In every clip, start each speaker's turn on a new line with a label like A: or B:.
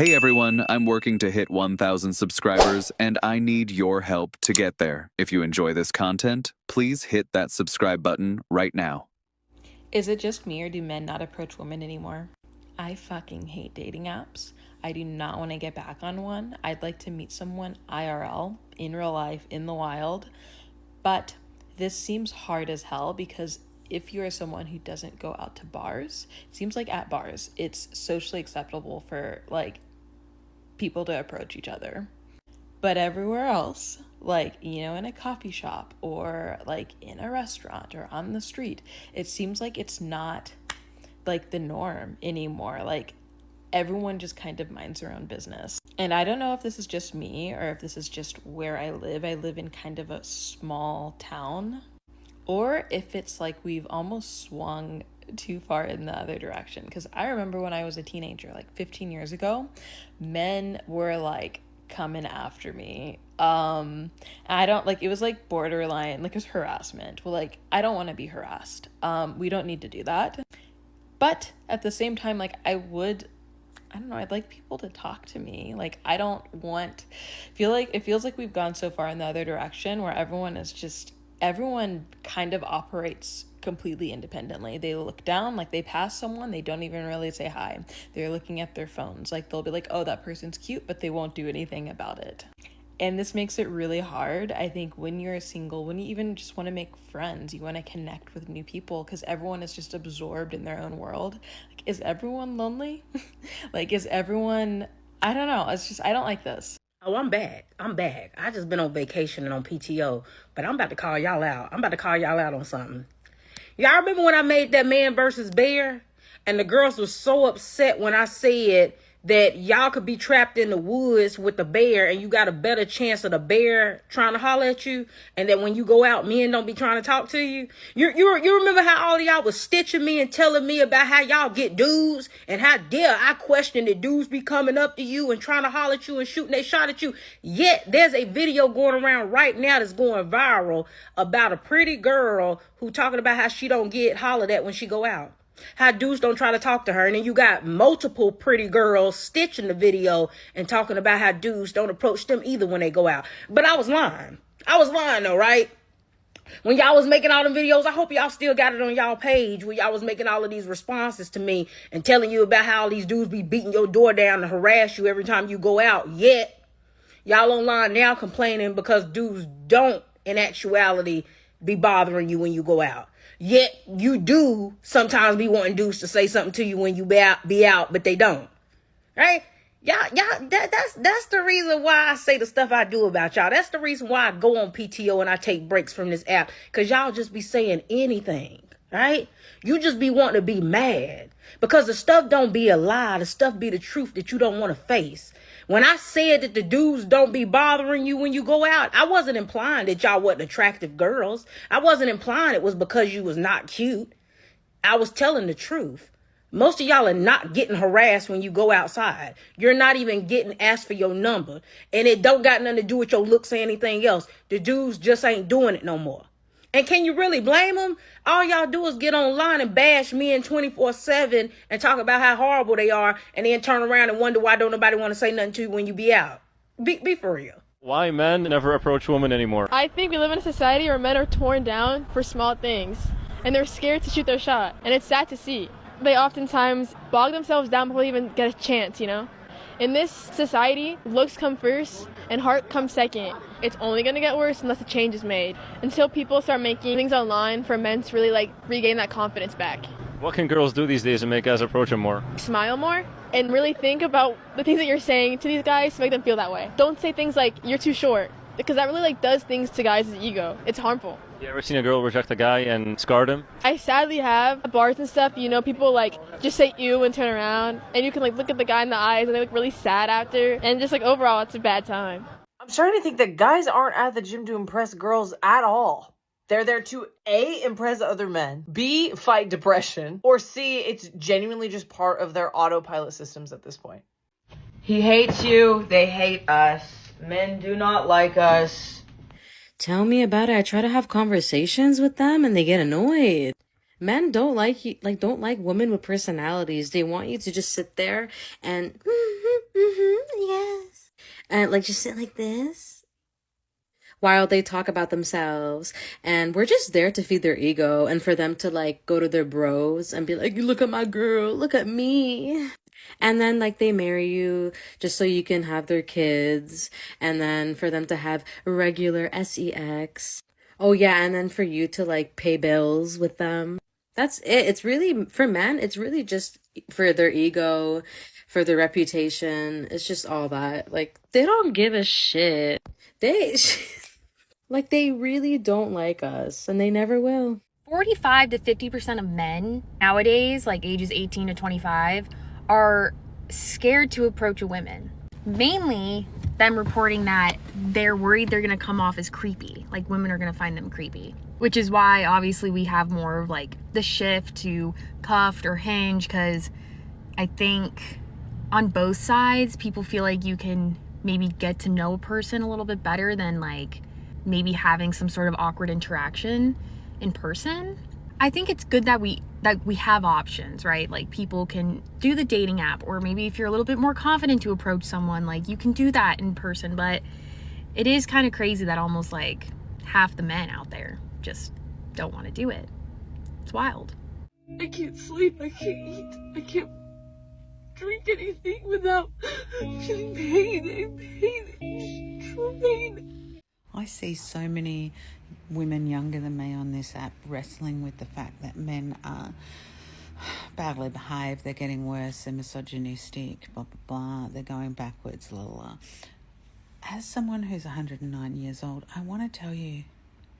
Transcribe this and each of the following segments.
A: Hey everyone, I'm working to hit 1,000 subscribers and I need your help to get there. If you enjoy this content, please hit that subscribe button right now.
B: Is it just me or do men not approach women anymore? I fucking hate dating apps. I do not want to get back on one. I'd like to meet someone IRL, in real life, in the wild. But this seems hard as hell because if you are someone who doesn't go out to bars, it seems like at bars, it's socially acceptable for like people to approach each other. But everywhere else, like, in a coffee shop or like in a restaurant or on the street, it seems like it's not like the norm anymore. Like everyone just kind of minds their own business. And I don't know if this is just me or if this is just where I live. I live in kind of a small town. Or if it's like we've almost swung too far in the other direction. Because I remember when I was a teenager, like 15 years ago, men were like coming after me. I don't like, it was like borderline, like it was harassment. Well, like, I don't want to be harassed. We don't need to do that. But at the same time, like I don't know, I'd like people to talk to me. Like I don't want, it feels like we've gone so far in the other direction where everyone kind of operates completely independently. They look down, like they pass someone, they don't even really say hi. They're looking at their phones. Like they'll be like, oh, that person's cute, but they won't do anything about it. And this makes it really hard. I think when you're single, when you even just want to make friends, you want to connect with new people because everyone is just absorbed in their own world. Like, is everyone lonely? Like, is everyone, I don't know. It's just, I don't like this.
C: Oh, I'm back. I just been on vacation and on PTO, but I'm about to call y'all out. I'm about to call y'all out on something. Y'all remember when I made that Man versus Bear? And the girls were so upset when I said that y'all could be trapped in the woods with the bear and you got a better chance of the bear trying to holler at you, and that when you go out, men don't be trying to talk to you. You remember how all of y'all was stitching me and telling me about how y'all get dudes and how dare I question that dudes be coming up to you and trying to holler at you and shooting they shot at you. Yet there's a video going around right now that's going viral about a pretty girl who talking about how she don't get hollered at when she go out. How dudes don't try to talk to her. And then you got multiple pretty girls stitching the video and talking about how dudes don't approach them either when they go out. But I was lying. Though, right? When y'all was making all them videos, I hope y'all still got it on y'all page where y'all was making all of these responses to me and telling you about how all these dudes be beating your door down to harass you every time you go out. Yet, y'all online now complaining because dudes don't, in actuality, be bothering you when you go out. Yet you do sometimes be wanting dudes to say something to you when you be out, but they don't. Right? Y'all, that's the reason why I say the stuff I do about y'all. That's the reason why I go on PTO and I take breaks from this app. Because y'all just be saying anything. Right? You just be wanting to be mad. Because the stuff don't be a lie. The stuff be the truth that you don't want to face. When I said that the dudes don't be bothering you when you go out, I wasn't implying that y'all wasn't attractive girls. I wasn't implying it was because you was not cute. I was telling the truth. Most of y'all are not getting harassed when you go outside. You're not even getting asked for your number. And it don't got nothing to do with your looks or anything else. The dudes just ain't doing it no more. And can you really blame them? All y'all do is get online and bash men 24/7 and talk about how horrible they are, and then turn around and wonder why don't nobody want to say nothing to you when you be out. Be for real.
D: Why men never approach women anymore?
E: I think we live in a society where men are torn down for small things, and they're scared to shoot their shot, and it's sad to see. They oftentimes bog themselves down before they even get a chance, In this society, looks come first and heart comes second. It's only going to get worse unless a change is made. Until people start making things online for men to really regain that confidence back.
D: What can girls do these days to make guys approach them more?
E: Smile more and really think about the things that you're saying to these guys to make them feel that way. Don't say things like, you're too short, because that really does things to guys' ego. It's harmful.
D: You ever seen a girl reject a guy and scarred him?
E: I sadly have. At bars and stuff, people just say ew and turn around, and you can look at the guy in the eyes and they look really sad after, and just overall it's a bad time.
F: I'm starting to think that guys aren't at the gym to impress girls at all. They're there to A, impress other men, B, fight depression, or C, it's genuinely just part of their autopilot systems at this point.
G: He hates you, they hate us. Men do not like us.
H: Tell me about it. I try to have conversations with them and they get annoyed. Men don't like women with personalities. They want you to just sit there and And like just sit like this while they talk about themselves. And we're just there to feed their ego and for them to like go to their bros and be like, look at my girl, look at me. And then like they marry you just so you can have their kids. And then for them to have regular sex. Oh yeah, and then for you to like pay bills with them. That's it. It's really, for men, it's really just for their ego, for their reputation. It's just all that. Like, they don't give a shit. They, like, they really don't like us, and they never will.
I: 45 to 50% of men nowadays, like ages 18 to 25, are scared to approach a woman. Mainly them reporting that they're worried they're gonna come off as creepy, like women are gonna find them creepy. Which is why obviously we have more of like the shift to cuffed or hinge, because I think on both sides people feel like you can maybe get to know a person a little bit better than like maybe having some sort of awkward interaction in person. I think it's good that we have options, right? Like people can do the dating app, or maybe if you're a little bit more confident to approach someone, like you can do that in person. But it is kind of crazy that almost like half the men out there just don't want to do it. It's wild.
J: I can't sleep, I can't eat, I can't drink anything without feeling pain, true pain.
K: I see so many women younger than me on this app wrestling with the fact that men are badly behaved, they're getting worse, they're misogynistic, blah, blah, blah, they're going backwards, la, la, la. As someone who's 109 years old, I want to tell you,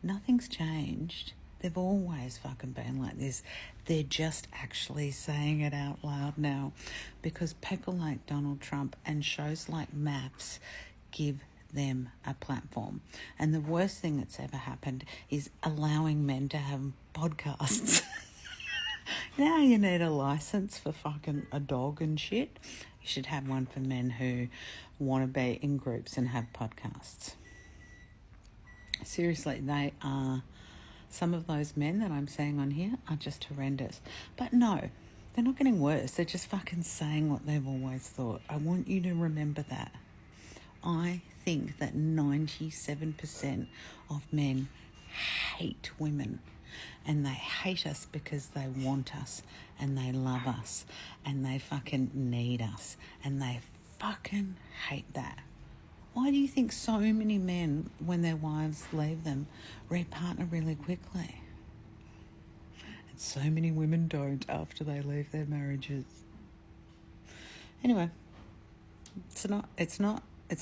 K: nothing's changed. They've always fucking been like this. They're just actually saying it out loud now because people like Donald Trump and shows like MAFS give them a platform. And the worst thing that's ever happened is allowing men to have podcasts. Now you need a license for fucking a dog and shit. You should have one for men who want to be in groups and have podcasts. Seriously, they are, some of those men that I'm seeing on here are just horrendous. But no, they're not getting worse. They're just fucking saying what they've always thought. I want you to remember that. I think that 97% of men hate women, and they hate us because they want us and they love us and they fucking need us, and they fucking hate that. Why do you think so many men, when their wives leave them, repartner really quickly? And so many women don't after they leave their marriages. Anyway, it's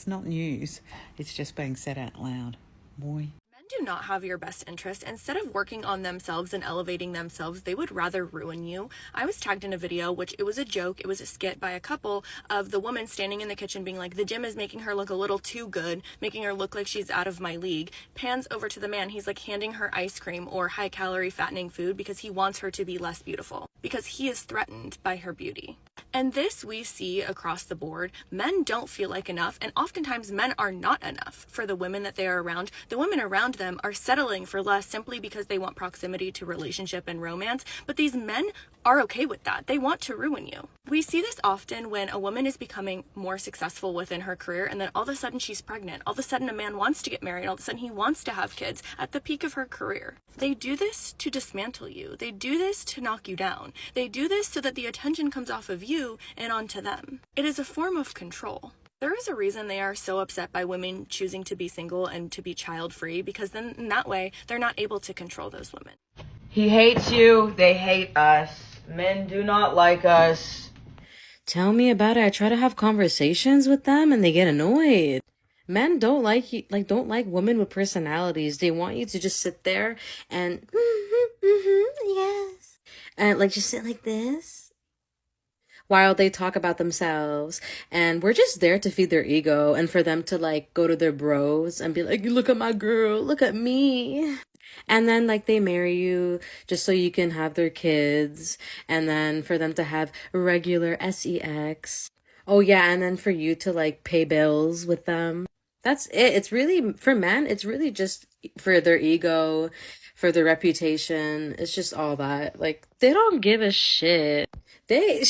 K: not news. It's just being said out loud. Boy.
L: Men do not have your best interest. Instead of working on themselves and elevating themselves, they would rather ruin you. I was tagged in a video, which it was a joke, it was a skit by a couple, of the woman standing in the kitchen being like, the gym is making her look a little too good, making her look like she's out of my league. Pans over to the man, he's like handing her ice cream or high calorie fattening food because he wants her to be less beautiful, because he is threatened by her beauty. And this we see across the board. Men don't feel like enough, and oftentimes men are not enough for the women that they are around. The women around them are settling for less simply because they want proximity to relationship and romance, but these men are okay with that. They want to ruin you. We see this often when a woman is becoming more successful within her career, and then all of a sudden she's pregnant. All of a sudden a man wants to get married. All of a sudden he wants to have kids at the peak of her career. They do this to dismantle you. They do this to knock you down. They do this so that the attention comes off of you and onto them. It is a form of control. There is a reason they are so upset by women choosing to be single and to be child-free, because then in that way, they're not able to control those women.
G: He hates you, they hate us. Men do not like us.
H: Tell me about it. I try to have conversations with them and they get annoyed. Men don't like you, don't like women with personalities. They want you to just sit there and yes, and like just sit like this while they talk about themselves. And we're just there to feed their ego and for them to like go to their bros and be like, look at my girl, look at me. And then like they marry you just so you can have their kids, and then for them to have regular sex. Oh yeah, and then for you to like pay bills with them. That's it. It's really, for men, it's really just for their ego, for their reputation. It's just all that. Like, they don't give a shit. They,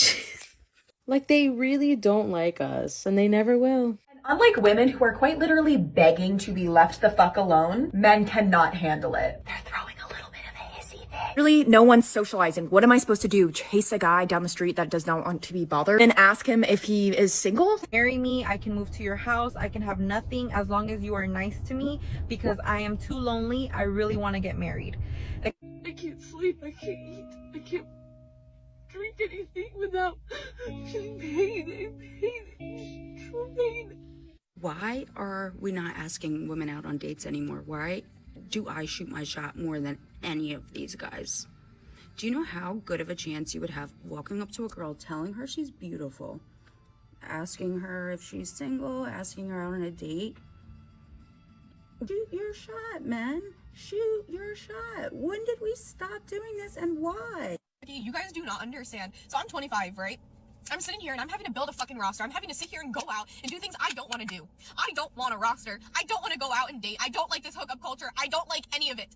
H: like, they really don't like us, and they never will.
M: And Unlike women who are quite literally begging to be left the fuck alone, men cannot handle it. They're throwing a little bit of a hissy fit.
N: Really, no one's socializing. What am I supposed to do? Chase a guy down the street that does not want to be bothered and ask him if he is single?
O: Marry me, I can move to your house, I can have nothing as long as you are nice to me because I am too lonely. I really want to get married.
J: I can't sleep, I can't eat, I can't drink anything without feeling pain, true pain.
P: Why are we not asking women out on dates anymore? Why do I shoot my shot more than any of these guys? Do you know how good of a chance you would have walking up to a girl, telling her she's beautiful, asking her if she's single, asking her out on a date? Shoot your shot, man. Shoot your shot. When did we stop doing this and why?
L: You guys do not understand. So I'm 25, right? I'm sitting here and I'm having to build a fucking roster. I'm having to sit here and go out and do things I don't want to do. I don't want a roster. I don't want to go out and date. I don't like this hookup culture. I don't like any of it.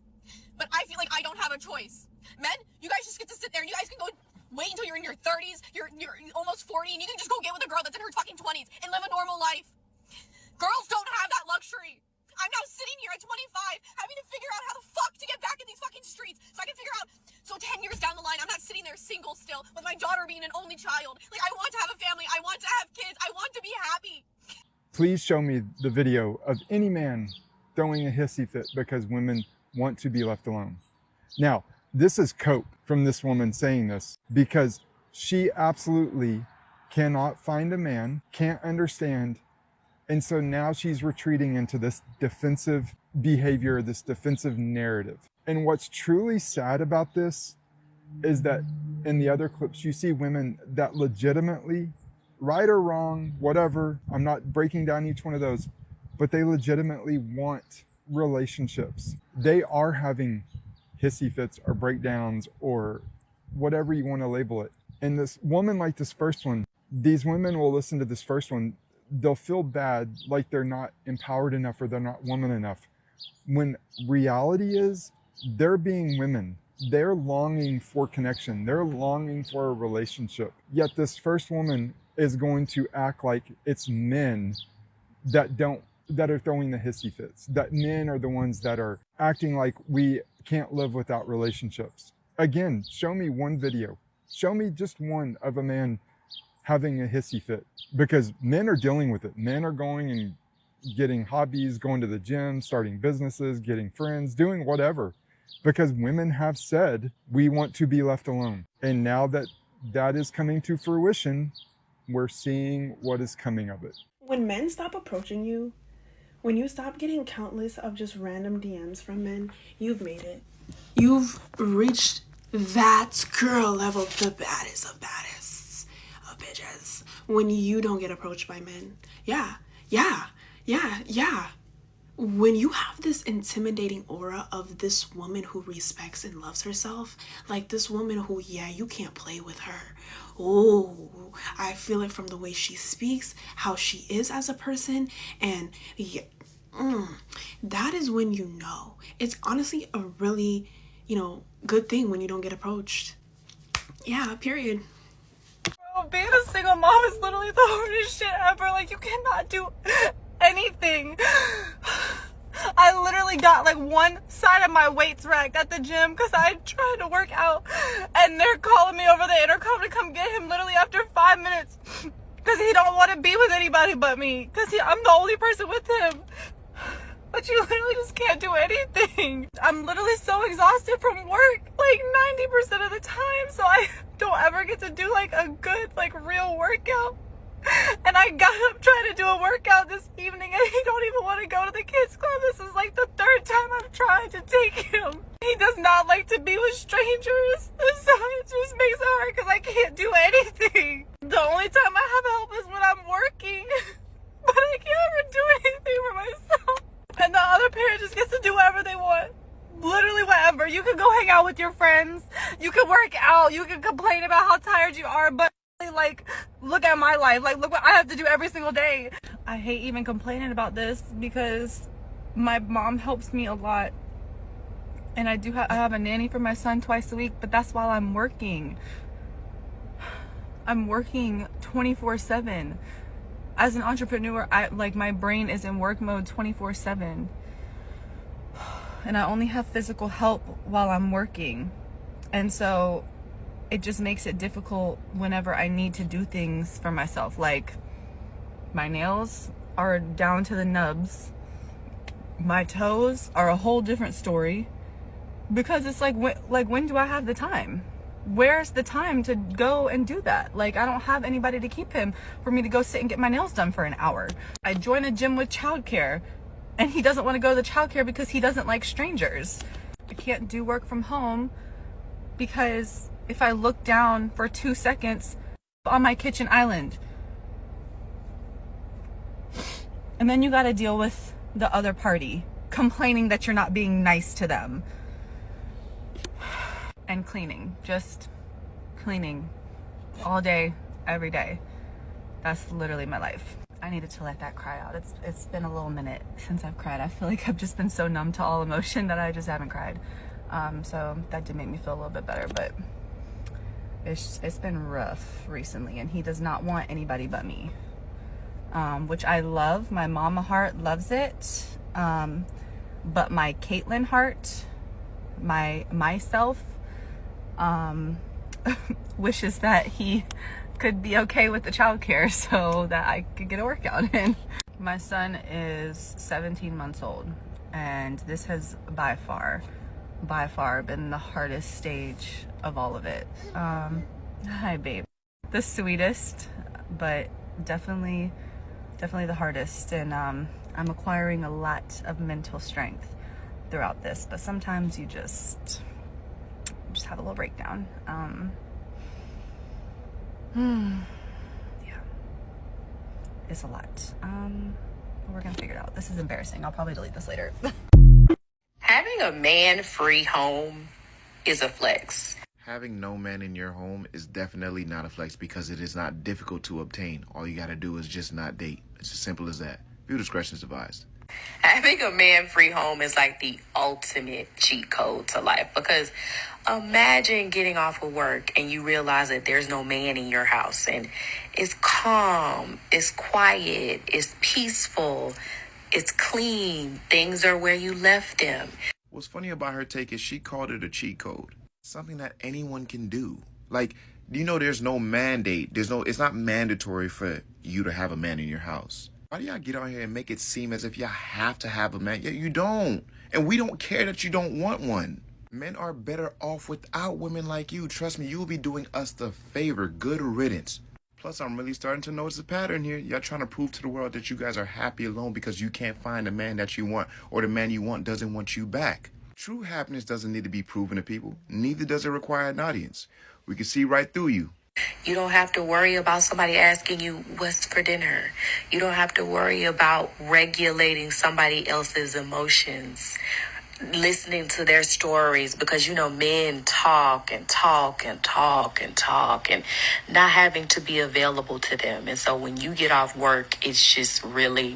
L: But I feel like I don't have a choice. Men, you guys just get to sit there and you guys can go wait until you're in your 30s, you're almost 40, and you can just go get with a girl that's in her fucking 20s and live a normal life. Girls don't have that luxury. I'm now sitting here at 25 having to figure out how the fuck to get back in these fucking streets so I can figure out, so 10 years down the line, I'm not sitting there single still with my daughter being an only child. Like, I want to have a family. I want to have kids. I want to be happy.
Q: Please show me the video of any man throwing a hissy fit because women want to be left alone. Now, this is cope from this woman saying this because she absolutely cannot find a man, can't understand. And so now she's retreating into this defensive behavior, this defensive narrative. And what's truly sad about this is that in the other clips, you see women that legitimately, right or wrong, whatever, I'm not breaking down each one of those, but they legitimately want relationships. They are having hissy fits or breakdowns or whatever you want to label it. And this woman like this first one, these women will listen to this first one, they'll feel bad like they're not empowered enough or they're not woman enough. When reality is they're being women. They're longing for connection. They're longing for a relationship. Yet this first woman is going to act like it's men that are throwing the hissy fits. That men are the ones that are acting like we can't live without relationships. Again, show me one video. Show me just one of a man having a hissy fit, because men are dealing with it. Men are going and getting hobbies, going to the gym, starting businesses, getting friends, doing whatever, because women have said we want to be left alone. And now that that is coming to fruition, we're seeing what is coming of it.
R: When men stop approaching you, when you stop getting countless of just random DMs from men, you've made it. You've reached that girl level, the baddest of baddists of bitches, when you don't get approached by men. Yeah. When you have this intimidating aura of this woman who respects and loves herself, like this woman who, yeah, you can't play with her. Oh, I feel it from the way she speaks, how she is as a person, and yeah, that is when you know. It's honestly a really, good thing when you don't get approached. Yeah, period.
S: Bro, being a single mom is literally the hardest shit ever. Like, you cannot do anything. I literally got like one side of my weights racked at the gym because I tried to work out, and they're calling me over the intercom to come get him literally after 5 minutes because he don't want to be with anybody but me because I'm the only person with him. But you literally just can't do anything. I'm literally so exhausted from work like 90% of the time, so I don't ever get to do like a good real workout. And I got up trying to do a workout this evening and he don't even want to go to the kids club. This is like the third time I've tried to take him. He does not like to be with strangers, so it just makes it hard because I can't do anything. The only time I have help is when I'm working, but I can't ever do anything for myself. And the other parent just gets to do whatever they want. Literally whatever. You can go hang out with your friends, you can work out, you can complain about how tired you are, but look at my life. Look what I have to do every single day. I hate even complaining about this because my mom helps me a lot, and I have a nanny for my son twice a week, but that's while I'm working. I'm working 24/7. as an entrepreneur, my brain is in work mode 24/7. And I only have physical help while I'm working. And so it just makes it difficult whenever I need to do things for myself. Like, my nails are down to the nubs. My toes are a whole different story. Because it's like, when do I have the time? Where's the time to go and do that? Like, I don't have anybody to keep him for me to go sit and get my nails done for an hour. I join a gym with childcare, and he doesn't want to go to the childcare because he doesn't like strangers. I can't do work from home because if I look down for 2 seconds on my kitchen island, and then you got to deal with the other party complaining that you're not being nice to them. And cleaning, just cleaning all day, every day. That's literally my life. I needed to let that cry out. It's been a little minute since I've cried. I feel like I've just been so numb to all emotion that I just haven't cried. So that did make me feel a little bit better, but it's been rough recently, and he does not want anybody but me, which I love. My mama heart loves it, but my Caitlyn heart, myself, wishes that he could be okay with the childcare so that I could get a workout in. My son is 17 months old, and this has by far been the hardest stage of all of it. Hi babe. The sweetest, but definitely the hardest, and I'm acquiring a lot of mental strength throughout this, but sometimes you just have a little breakdown. Yeah, it's a lot. But we're gonna figure it out. This is embarrassing. I'll probably delete this later.
T: Having a man-free home is a flex.
U: Having no man in your home is definitely not a flex because it is not difficult to obtain. All you gotta do is just not date. It's as simple as that. Viewer discretion is advised.
T: Having a man-free home is like the ultimate cheat code to life, because imagine getting off of work and you realize that there's no man in your house, and it's calm, it's quiet, it's peaceful, it's clean, things are where you left them.
U: What's funny about her take is she called it a cheat code. Something that anyone can do. Like, do you know there's no mandate? It's not mandatory for you to have a man in your house. Why do y'all get on here and make it seem as if y'all have to have a man? Yeah, you don't. And we don't care that you don't want one. Men are better off without women like you. Trust me, you will be doing us the favor. Good riddance. Plus, I'm really starting to notice a pattern here. Y'all trying to prove to the world that you guys are happy alone because you can't find the man that you want, or the man you want doesn't want you back. True happiness doesn't need to be proven to people. Neither does it require an audience. We can see right through you.
T: You don't have to worry about somebody asking you what's for dinner. You don't have to worry about regulating somebody else's emotions, listening to their stories, because men talk and talk and talk and talk, and not having to be available to them. And so when you get off work, it's just really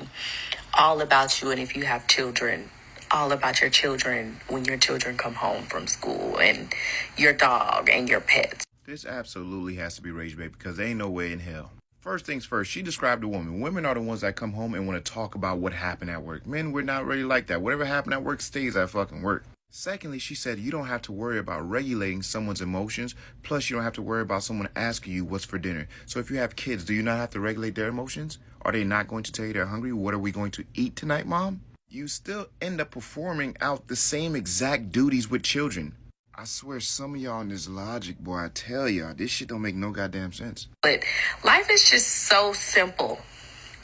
T: all about you. And if you have children, all about your children when your children come home from school, and your dog and your pets.
U: This absolutely has to be rage bait because there ain't no way in hell. First things first, she described a woman. Women are the ones that come home and want to talk about what happened at work. Men, we're not really like that. Whatever happened at work stays at fucking work. Secondly, she said you don't have to worry about regulating someone's emotions. Plus, you don't have to worry about someone asking you what's for dinner. So if you have kids, do you not have to regulate their emotions? Are they not going to tell you they're hungry? What are we going to eat tonight, Mom? You still end up performing out the same exact duties with children. I swear some of y'all in this logic, boy, I tell y'all, this shit don't make no goddamn sense.
T: But life is just so simple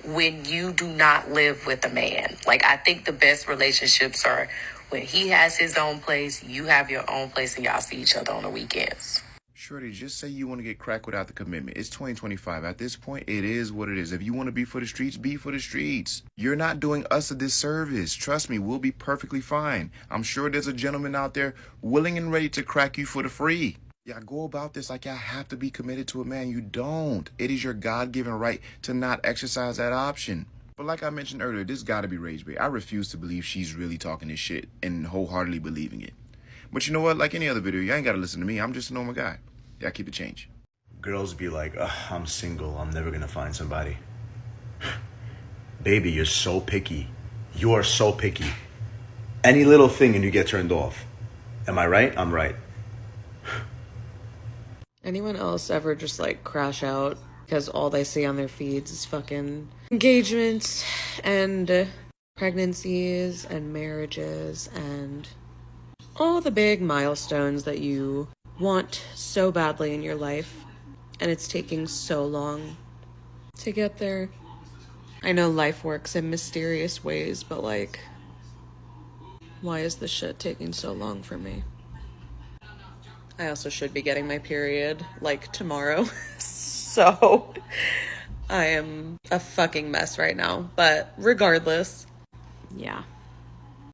T: when you do not live with a man. Like, I think the best relationships are when he has his own place, you have your own place, and y'all see each other on the weekends.
U: Shorty, just say you want to get crack without the commitment. It's 2025. At this point, it is what it is. If you want to be for the streets, be for the streets. You're not doing us a disservice. Trust me, we'll be perfectly fine. I'm sure there's a gentleman out there willing and ready to crack you for the free. Y'all go about this like y'all have to be committed to a man. You don't. It is your God-given right to not exercise that option. But like I mentioned earlier, this gotta be rage bait. I refuse to believe she's really talking this shit and wholeheartedly believing it. But you know what? Like any other video, you ain't gotta listen to me. I'm just a normal guy. Yeah, keep it change.
V: Girls be like, I'm single, I'm never gonna find somebody.
A: Baby, you're so picky. You are so picky. Any little thing and you get turned off. Am I right? I'm right.
H: Anyone else ever just like crash out because all they see on their feeds is fucking engagements and pregnancies and marriages and all the big milestones that you want so badly in your life, and it's taking so long to get there? I know life works in mysterious ways, but like, why is this shit taking so long for me? I also should be getting my period like tomorrow. So I am a fucking mess right now, but regardless, yeah.